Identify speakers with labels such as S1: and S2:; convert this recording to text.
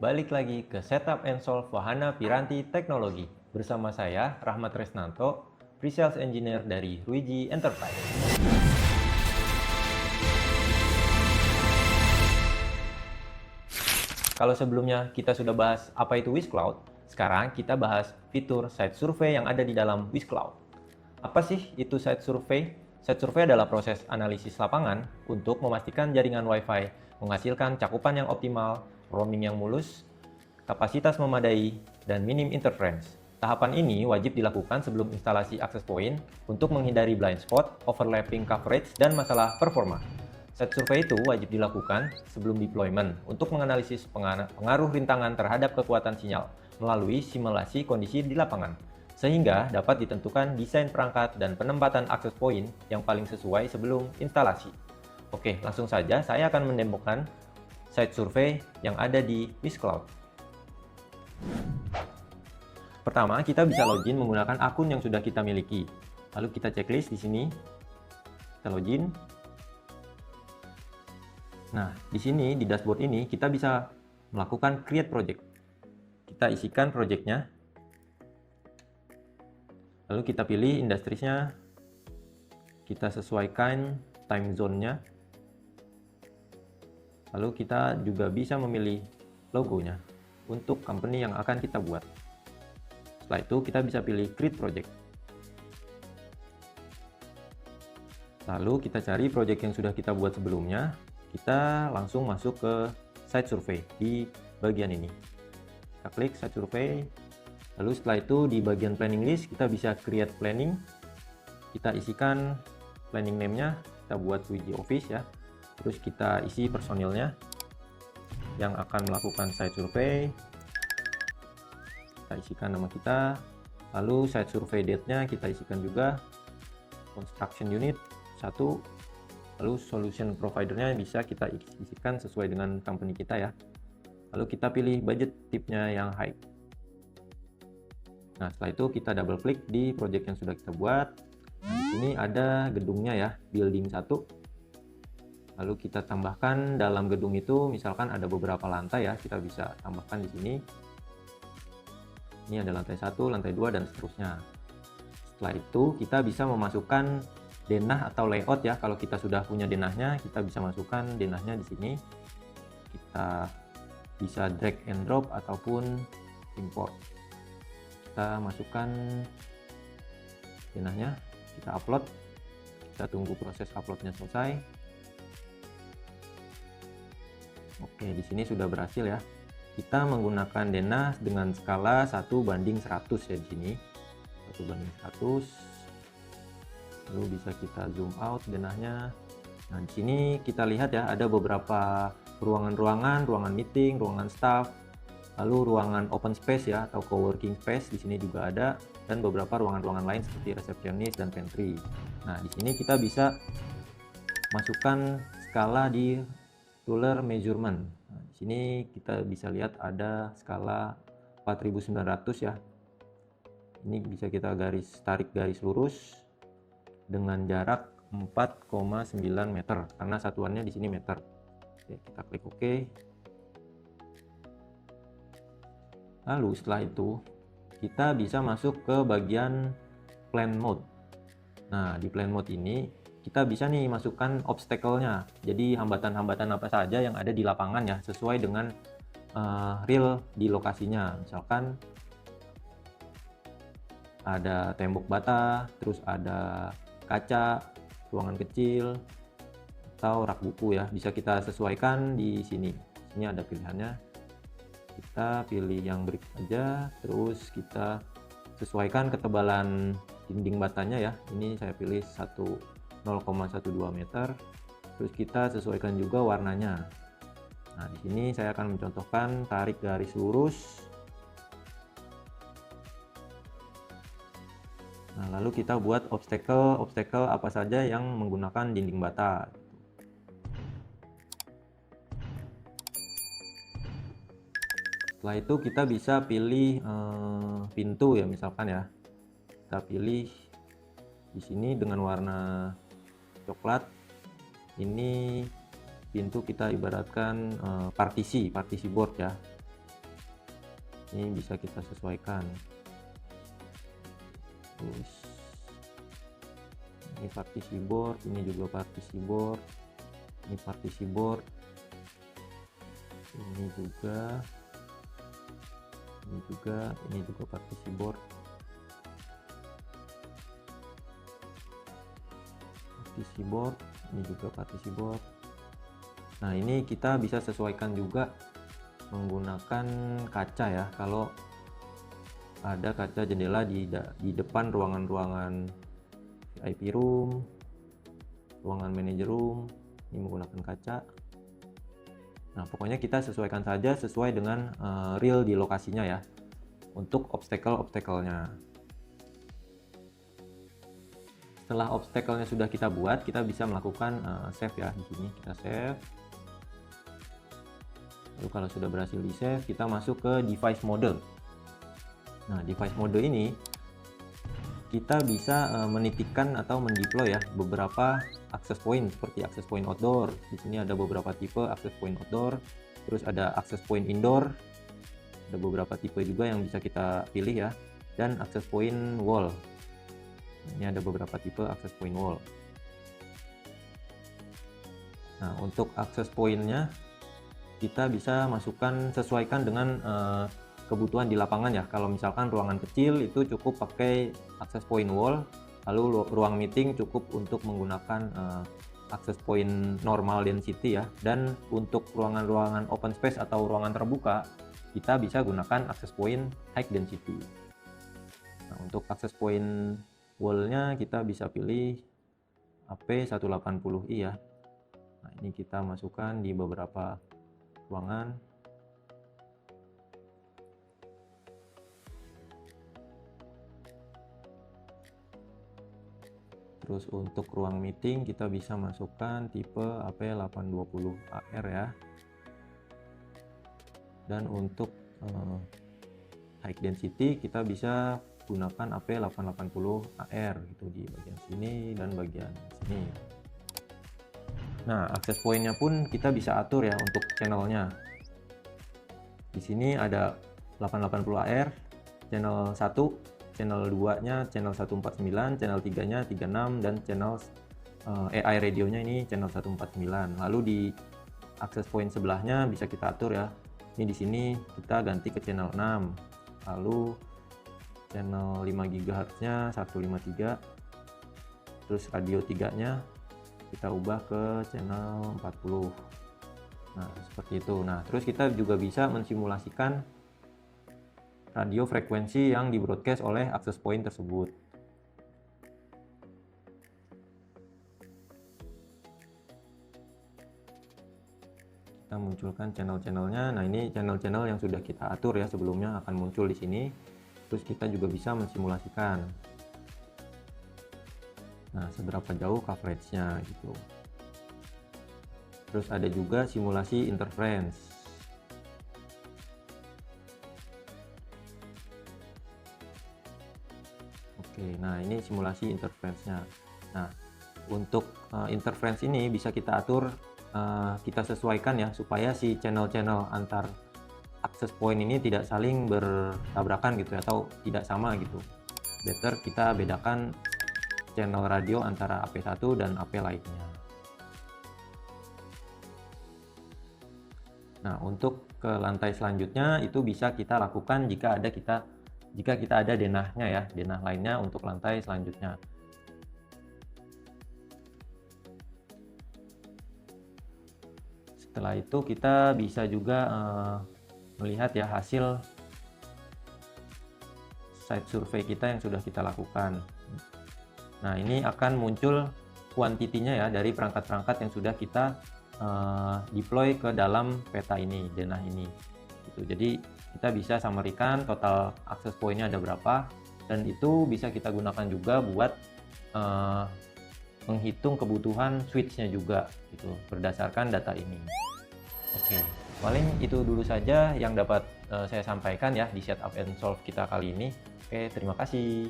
S1: Balik lagi ke Setup and Solve Wahana Piranti Teknologi. Bersama saya, Rahmat Resnanto, Pre-Sales Engineer dari Ruiji Enterprise. Kalau sebelumnya kita sudah bahas apa itu WizCloud, sekarang kita bahas fitur site survey yang ada di dalam WizCloud. Apa sih itu site survey? Site survey adalah proses analisis lapangan untuk memastikan jaringan Wi-Fi menghasilkan cakupan yang optimal, roaming yang mulus, kapasitas memadai, dan minim interference. Tahapan ini wajib dilakukan sebelum instalasi access point untuk menghindari blind spot, overlapping coverage, dan masalah performa. Site survey itu wajib dilakukan sebelum deployment untuk menganalisis pengaruh rintangan terhadap kekuatan sinyal melalui simulasi kondisi di lapangan, sehingga dapat ditentukan desain perangkat dan penempatan access point yang paling sesuai sebelum instalasi. Oke, langsung saja saya akan mendemokan site survey yang ada di WizCloud. Pertama, kita bisa login menggunakan akun yang sudah kita miliki. Lalu kita checklist di sini. Kita login. Nah, di sini di dashboard ini kita bisa melakukan create project. Kita isikan projectnya. Lalu kita pilih industriesnya. Kita sesuaikan time zone-nya. Lalu kita juga bisa memilih logonya untuk company yang akan kita buat. Setelah itu kita bisa pilih create project. Lalu kita cari project yang sudah kita buat sebelumnya. Kita langsung masuk ke site survey di bagian ini. Kita klik site survey. Lalu setelah itu di bagian planning list kita bisa create planning. Kita isikan planning name-nya. Kita buat Ruiji Office ya. Terus kita isi personilnya yang akan melakukan site survey. Kita isikan nama kita. Lalu site survey date-nya kita isikan juga. Construction unit 1. Lalu solution provider-nya bisa kita isikan sesuai dengan company kita ya. Lalu kita pilih budget tipnya yang high. Nah, setelah itu kita double klik di project yang sudah kita buat. Nah, di sini ada gedungnya ya, building 1. Lalu kita tambahkan dalam gedung itu, misalkan ada beberapa lantai ya, kita bisa tambahkan di sini. Ini ada lantai 1, lantai 2, dan seterusnya. Setelah itu kita bisa memasukkan denah atau layout ya. Kalau kita sudah punya denahnya, kita bisa masukkan denahnya di sini. Kita bisa drag and drop ataupun import. Kita masukkan denahnya, kita upload. Kita tunggu proses uploadnya selesai. Oke, di sini sudah berhasil ya. Kita menggunakan denah dengan skala 1:100 ya di sini. 1:100. Lalu bisa kita zoom out denahnya. Nah, di sini kita lihat ya, ada beberapa ruangan-ruangan, ruangan meeting, ruangan staff, lalu ruangan open space ya atau co-working space di sini juga ada, dan beberapa ruangan-ruangan lain seperti resepsionis dan pantry. Nah, di sini kita bisa masukkan skala di ruler measurement. Nah, di sini kita bisa lihat ada skala 4900 ya. Ini bisa kita tarik garis lurus dengan jarak 4,9 meter karena satuannya di sini meter. Oke, kita klik OK. Lalu setelah itu kita bisa masuk ke bagian plan mode. Nah, di plan mode ini kita bisa nih masukkan obstacle-nya. Jadi hambatan-hambatan apa saja yang ada di lapangan ya, sesuai dengan real di lokasinya. Misalkan ada tembok bata, terus ada kaca, ruangan kecil, atau rak buku ya. Bisa kita sesuaikan di sini. Ini ada pilihannya. Kita pilih yang brick aja, terus kita sesuaikan ketebalan dinding batanya ya. Ini saya pilih 0,12 meter. Terus kita sesuaikan juga warnanya. Nah, di sini saya akan mencontohkan tarik garis lurus. Nah, lalu kita buat obstacle apa saja yang menggunakan dinding bata. Setelah itu kita bisa pilih pintu ya, misalkan ya. Kita pilih di sini dengan warna coklat. Ini pintu kita ibaratkan partisi board ya. Ini bisa kita sesuaikan. Terus ini partisi board, ini juga partisi board, ini partisi board, ini juga partisi board, ini juga partisi board. Nah, ini kita bisa sesuaikan juga menggunakan kaca ya. Kalau ada kaca jendela di depan ruangan-ruangan VIP room, ruangan manager room, ini menggunakan kaca. Nah, pokoknya kita sesuaikan saja sesuai dengan real di lokasinya ya, untuk obstacle-nya. Setelah obstacle-nya sudah kita buat, kita bisa melakukan save ya. Di sini kita save. Lalu kalau sudah berhasil di save, kita masuk ke device mode. Nah, device mode ini kita bisa menitikan atau mendeploy ya beberapa access point, seperti access point outdoor. Di sini ada beberapa tipe access point outdoor, terus ada access point indoor, ada beberapa tipe juga yang bisa kita pilih ya, dan access point wall. Ini ada beberapa tipe access point wall. Nah, untuk access point-nya kita bisa masukkan, sesuaikan dengan kebutuhan di lapangan ya. Kalau misalkan ruangan kecil itu cukup pakai access point wall, lalu ruang meeting cukup untuk menggunakan access point normal density ya. Dan untuk ruangan-ruangan open space atau ruangan terbuka, kita bisa gunakan access point high density. Nah, untuk access point wall-nya kita bisa pilih AP180i ya. Nah, ini kita masukkan di beberapa ruangan. Terus untuk ruang meeting kita bisa masukkan tipe AP820AR ya. Dan untuk high density kita bisa gunakan AP880AR gitu di bagian sini dan bagian sini. Nah, access point-nya pun kita bisa atur ya untuk channelnya. Di sini ada 880AR, channel 1, channel 2-nya channel 149, channel 3-nya 36, dan channel AI radio-nya ini channel 149. Lalu di access point sebelahnya bisa kita atur ya. Ini di sini kita ganti ke channel 6. Lalu channel 5 GHz-nya 153. Terus radio 3-nya kita ubah ke channel 40. Nah, seperti itu. Nah, terus kita juga bisa mensimulasikan radio frekuensi yang di broadcast oleh access point tersebut. Kita munculkan channel-channelnya. Nah, ini channel-channel yang sudah kita atur ya sebelumnya akan muncul di sini. Terus kita juga bisa mensimulasikan. Nah, seberapa jauh coveragenya gitu. Terus ada juga simulasi interference. Oke, nah ini simulasi interference-nya. Nah, untuk interference ini bisa kita atur, kita sesuaikan ya supaya si channel-channel antar access point ini tidak saling bertabrakan gitu ya, atau tidak sama gitu. Better kita bedakan channel radio antara AP1 dan AP lainnya. Nah, untuk ke lantai selanjutnya itu bisa kita lakukan jika kita ada denahnya ya, denah lainnya untuk lantai selanjutnya. Setelah itu kita bisa juga melihat ya hasil site survei kita yang sudah kita lakukan. Nah, ini akan muncul kuantitinya ya dari perangkat-perangkat yang sudah kita deploy ke dalam peta ini, denah ini. Gitu. Jadi kita bisa summary-kan total access point-nya ada berapa, dan itu bisa kita gunakan juga buat menghitung kebutuhan switch-nya juga gitu berdasarkan data ini. Oke, paling itu dulu saja yang dapat saya sampaikan ya di setup and solve kita kali ini. Oke, terima kasih.